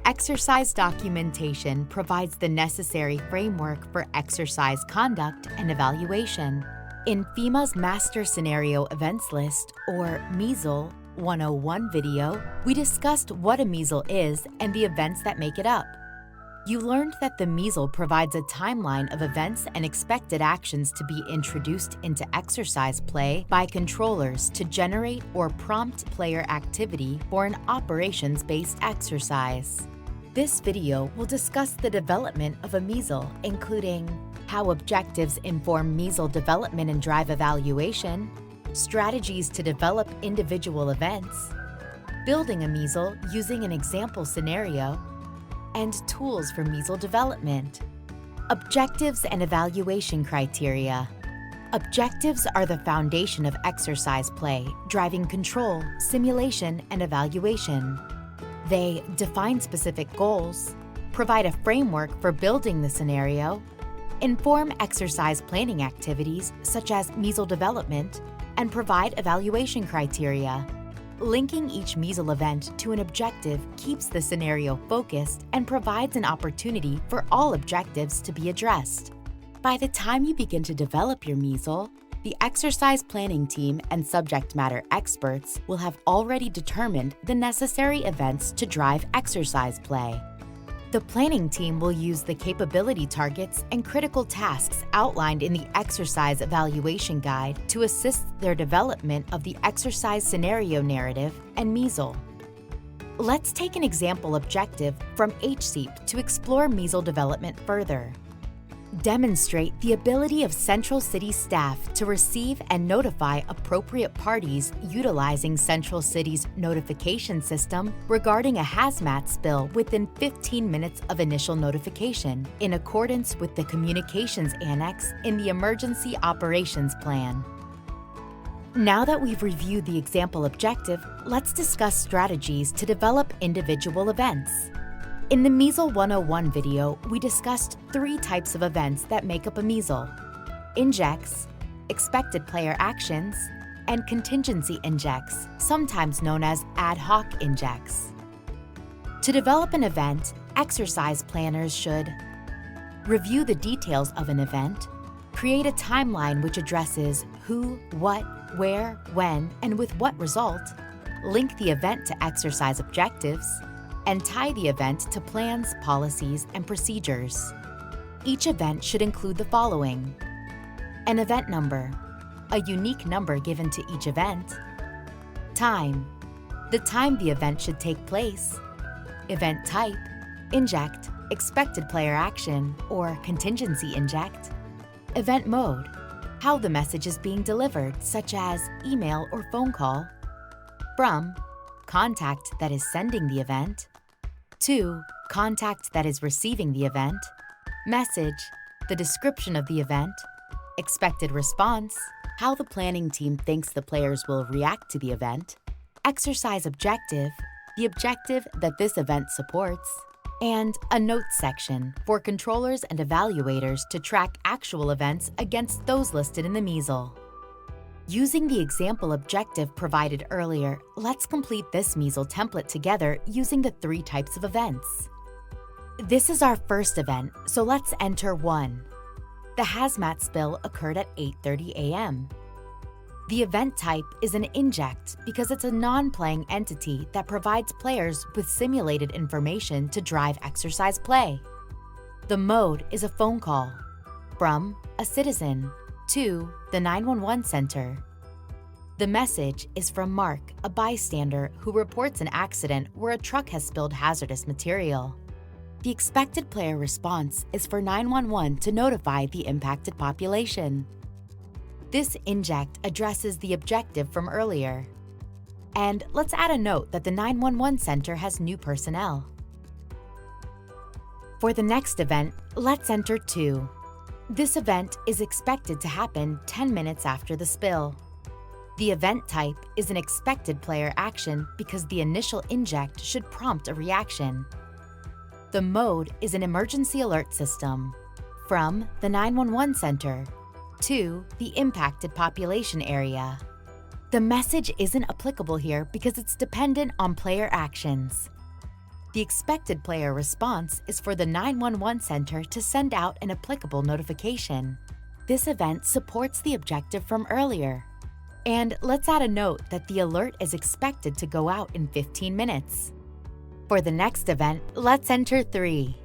Exercise documentation provides the necessary framework for exercise conduct and evaluation. In FEMA's Master Scenario Events List, or MSEL 101 video, we discussed what a MSEL is and the events that make it up. You learned that the MSEL provides a timeline of events and expected actions to be introduced into exercise play by controllers to generate or prompt player activity for an operations-based exercise. This video will discuss the development of a MSEL, including how objectives inform MSEL development and drive evaluation, strategies to develop individual events, building a MSEL using an example scenario, and tools for MSEL development. Objectives and evaluation criteria. Objectives are the foundation of exercise play, driving control, simulation, and evaluation. They define specific goals, provide a framework for building the scenario, inform exercise planning activities such as MSEL development, and provide evaluation criteria. Linking each MSEL event to an objective keeps the scenario focused and provides an opportunity for all objectives to be addressed. By the time you begin to develop your MSEL, the exercise planning team and subject matter experts will have already determined the necessary events to drive exercise play. The planning team will use the capability targets and critical tasks outlined in the Exercise Evaluation Guide to assist their development of the exercise scenario narrative and MSEL. Let's take an example objective from HSEEP to explore MSEL development further. Demonstrate the ability of Central City staff to receive and notify appropriate parties utilizing Central City's notification system regarding a hazmat spill within 15 minutes of initial notification, in accordance with the Communications Annex in the Emergency Operations Plan. Now that we've reviewed the example objective, let's discuss strategies to develop individual events. In the MSEL 101 video, we discussed 3 types of events that make up a MSEL: injects, expected player actions, and contingency injects, sometimes known as ad hoc injects. To develop an event, exercise planners should review the details of an event, create a timeline which addresses who, what, where, when, and with what result, link the event to exercise objectives, and tie the event to plans, policies, and procedures. Each event should include the following: an event number, a unique number given to each event; time, the time the event should take place; event type, inject, expected player action, or contingency inject; event mode, how the message is being delivered, such as email or phone call; from, contact that is sending the event; to, contact that is receiving the event; message, the description of the event; expected response, how the planning team thinks the players will react to the event; exercise objective, the objective that this event supports; and a notes section for controllers and evaluators to track actual events against those listed in the MSEL. Using the example objective provided earlier, let's complete this MSEL template together using the 3 types of events. This is our first event, so let's enter 1. The hazmat spill occurred at 8:30 a.m. The event type is an inject because it's a non-playing entity that provides players with simulated information to drive exercise play. The mode is a phone call from a citizen to the 911 center. The message is from Mark, a bystander who reports an accident where a truck has spilled hazardous material. The expected player response is for 911 to notify the impacted population. This inject addresses the objective from earlier. And let's add a note that the 911 center has new personnel. For the next event, let's enter 2. This event is expected to happen 10 minutes after the spill. The event type is an expected player action because the initial inject should prompt a reaction. The mode is an emergency alert system from the 911 center to the impacted population area. The message isn't applicable here because it's dependent on player actions. The expected player response is for the 911 center to send out an applicable notification. This event supports the objective from earlier. And let's add a note that the alert is expected to go out in 15 minutes. For the next event, let's enter 3.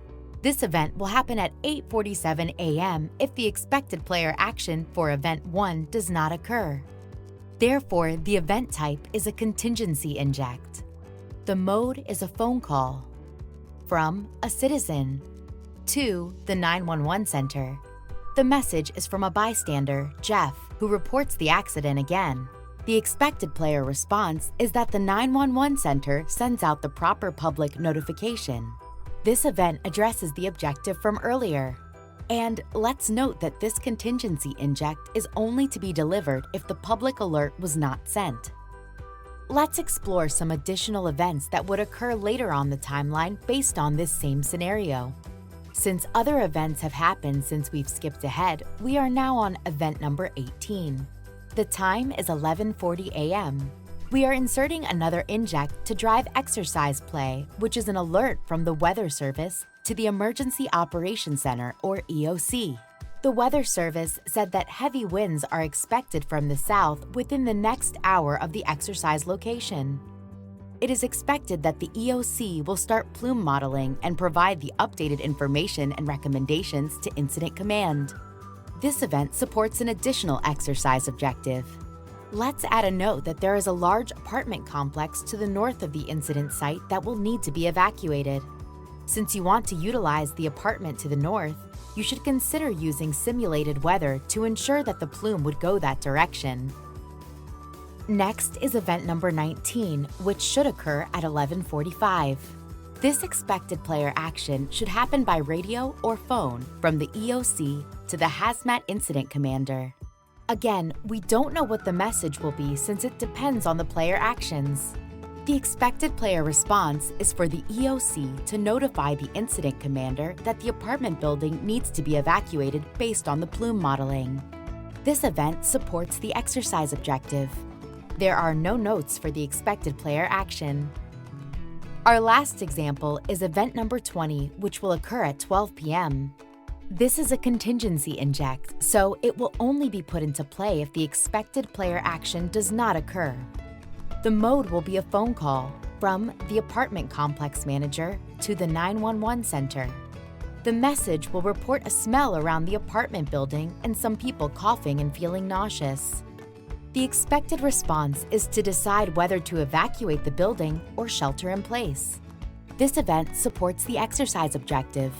This event will happen at 8:47 a.m. if the expected player action for event 1 does not occur. Therefore, the event type is a contingency inject. The mode is a phone call from a citizen to the 911 center. The message is from a bystander, Jeff, who reports the accident again. The expected player response is that the 911 center sends out the proper public notification. This event addresses the objective from earlier. And let's note that this contingency inject is only to be delivered if the public alert was not sent. Let's explore some additional events that would occur later on the timeline based on this same scenario. Since other events have happened since we've skipped ahead, we are now on event number 18. The time is 11:40 a.m. We are inserting another inject to drive exercise play, which is an alert from the Weather Service to the Emergency Operations Center, or EOC. The Weather Service said that heavy winds are expected from the south within the next hour of the exercise location. It is expected that the EOC will start plume modeling and provide the updated information and recommendations to Incident Command. This event supports an additional exercise objective. Let's add a note that there is a large apartment complex to the north of the incident site that will need to be evacuated. Since you want to utilize the apartment to the north, you should consider using simulated weather to ensure that the plume would go that direction. Next is event number 19, which should occur at 11:45. This expected player action should happen by radio or phone from the EOC to the Hazmat Incident Commander. Again, we don't know what the message will be since it depends on the player actions. The expected player response is for the EOC to notify the incident commander that the apartment building needs to be evacuated based on the plume modeling. This event supports the exercise objective. There are no notes for the expected player action. Our last example is event number 20, which will occur at 12 p.m. This is a contingency inject, so it will only be put into play if the expected player action does not occur. The mode will be a phone call from the apartment complex manager to the 911 center. The message will report a smell around the apartment building and some people coughing and feeling nauseous. The expected response is to decide whether to evacuate the building or shelter in place. This event supports the exercise objective.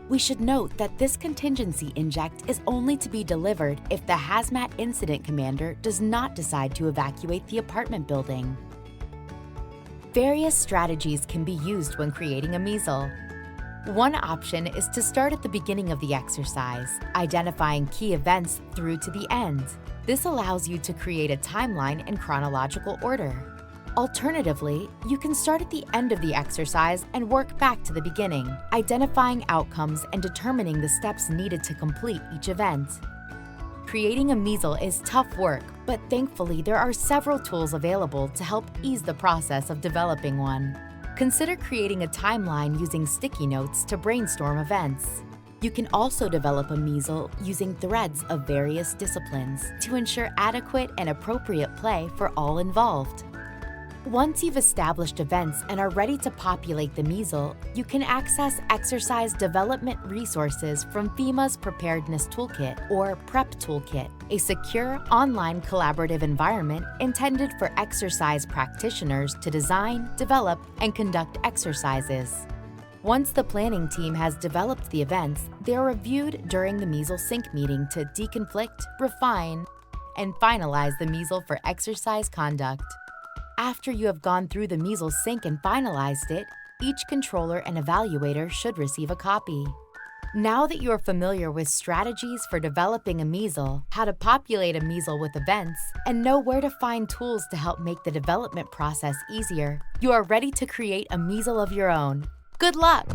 We should note that this contingency inject is only to be delivered if the Hazmat Incident Commander does not decide to evacuate the apartment building. Various strategies can be used when creating a MSEL. One option is to start at the beginning of the exercise, identifying key events through to the end. This allows you to create a timeline in chronological order. Alternatively, you can start at the end of the exercise and work back to the beginning, identifying outcomes and determining the steps needed to complete each event. Creating a MSEL is tough work, but thankfully there are several tools available to help ease the process of developing one. Consider creating a timeline using sticky notes to brainstorm events. You can also develop a MSEL using threads of various disciplines to ensure adequate and appropriate play for all involved. Once you've established events and are ready to populate the MSEL, you can access exercise development resources from FEMA's Preparedness Toolkit, or PREP Toolkit, a secure online collaborative environment intended for exercise practitioners to design, develop, and conduct exercises. Once the planning team has developed the events, they are reviewed during the MSEL sync meeting to deconflict, refine, and finalize the MSEL for exercise conduct. After you have gone through the MSEL sync and finalized it, each controller and evaluator should receive a copy. Now that you are familiar with strategies for developing a MSEL, how to populate a MSEL with events, and know where to find tools to help make the development process easier, you are ready to create a MSEL of your own. Good luck!